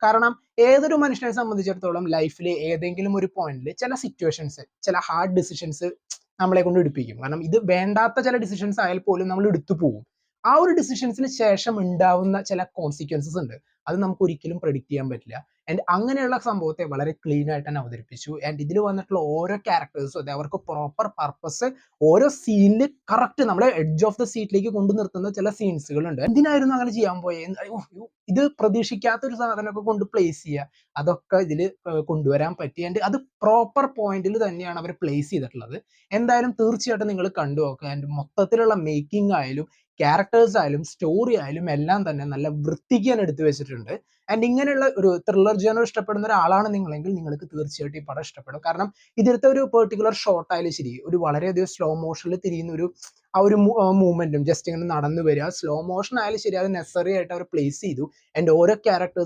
കാരണം ഏതൊരു മനുഷ്യനെ സംബന്ധിച്ചിടത്തോളം ലൈഫിൽ ഏതെങ്കിലും ഒരു പോയിന്റിൽ ചില സിറ്റുവേഷൻസ്, ചില ഹാർഡ് ഡിസിഷൻസ് നമ്മളെ കൊണ്ട് എടുപ്പിക്കും. കാരണം ഇത് വേണ്ടാത്ത ചില ഡിസിഷൻസ് ആയാൽ പോലും നമ്മൾ എടുത്തു പോകും. ആ ഒരു ഡിസിഷൻസിന് ശേഷം ഉണ്ടാവുന്ന ചില കോൺസിക്വൻസസ് ഉണ്ട്. അത് നമുക്ക് ഒരിക്കലും പ്രെഡിക്റ്റ് ചെയ്യാൻ പറ്റില്ല. ആൻഡ് അങ്ങനെയുള്ള സംഭവത്തെ വളരെ ക്ലീൻ ആയിട്ട് തന്നെ അവതരിപ്പിച്ചു. ആൻഡ് ഇതിൽ വന്നിട്ടുള്ള ഓരോ ക്യാരക്ടേഴ്സും അതെ അവർക്ക് പ്രോപ്പർ പർപ്പസ് ഓരോ സീനിൽ കറക്റ്റ് നമ്മളെ എഡ്ജ് ഓഫ് ദ സീറ്റിലേക്ക് കൊണ്ടു നിർത്തുന്ന ചില സീൻസുകളുണ്ട്. എന്തിനായിരുന്നു അങ്ങനെ ചെയ്യാൻ പോയത്? ഇത് പ്രതീക്ഷിക്കാത്ത ഒരു സാധനമൊക്കെ കൊണ്ട് പ്ലേസ് ചെയ്യുക, അതൊക്കെ ഇതിൽ കൊണ്ടുവരാൻ പറ്റി. ആൻഡ് അത് പ്രോപ്പർ പോയിന്റിൽ തന്നെയാണ് അവർ പ്ലേസ് ചെയ്തിട്ടുള്ളത്. എന്തായാലും തീർച്ചയായിട്ടും നിങ്ങൾ കണ്ടു നോക്കുക. ആൻഡ് മൊത്തത്തിലുള്ള മേക്കിംഗ് ആയാലും ക്യാരക്ടേഴ്സ് ആയാലും സ്റ്റോറി ആയാലും എല്ലാം തന്നെ നല്ല വൃത്തിക്ക് തന്നെ എടുത്തു വെച്ചിട്ടുണ്ട്. ആൻഡ് ഇങ്ങനെയുള്ള ഒരു ത്രില്ലർ ജേണർ ഇഷ്ടപ്പെടുന്ന ഒരാളാണ് നിങ്ങളെങ്കിൽ നിങ്ങൾക്ക് തീർച്ചയായിട്ടും ഈ പടം ഇഷ്ടപ്പെടും. കാരണം ഇതിലത്തെ ഒരു പെർട്ടിക്കുലർ ഷോട്ട് ആയാലും ശരി, ഒരു വളരെയധികം സ്ലോ മോഷനിൽ തിരിയുന്ന ഒരു ആ ഒരു മൂവ്മെന്റും ജസ്റ്റ് ഇങ്ങനെ നടന്നു വരിക, സ്ലോ മോഷൻ ആയാലും ശരി, അത് നെസറി ആയിട്ട് അവർ പ്ലേസ് ചെയ്തു. ആൻഡ് ഓരോ ക്യാരക്ടേഴ്സ്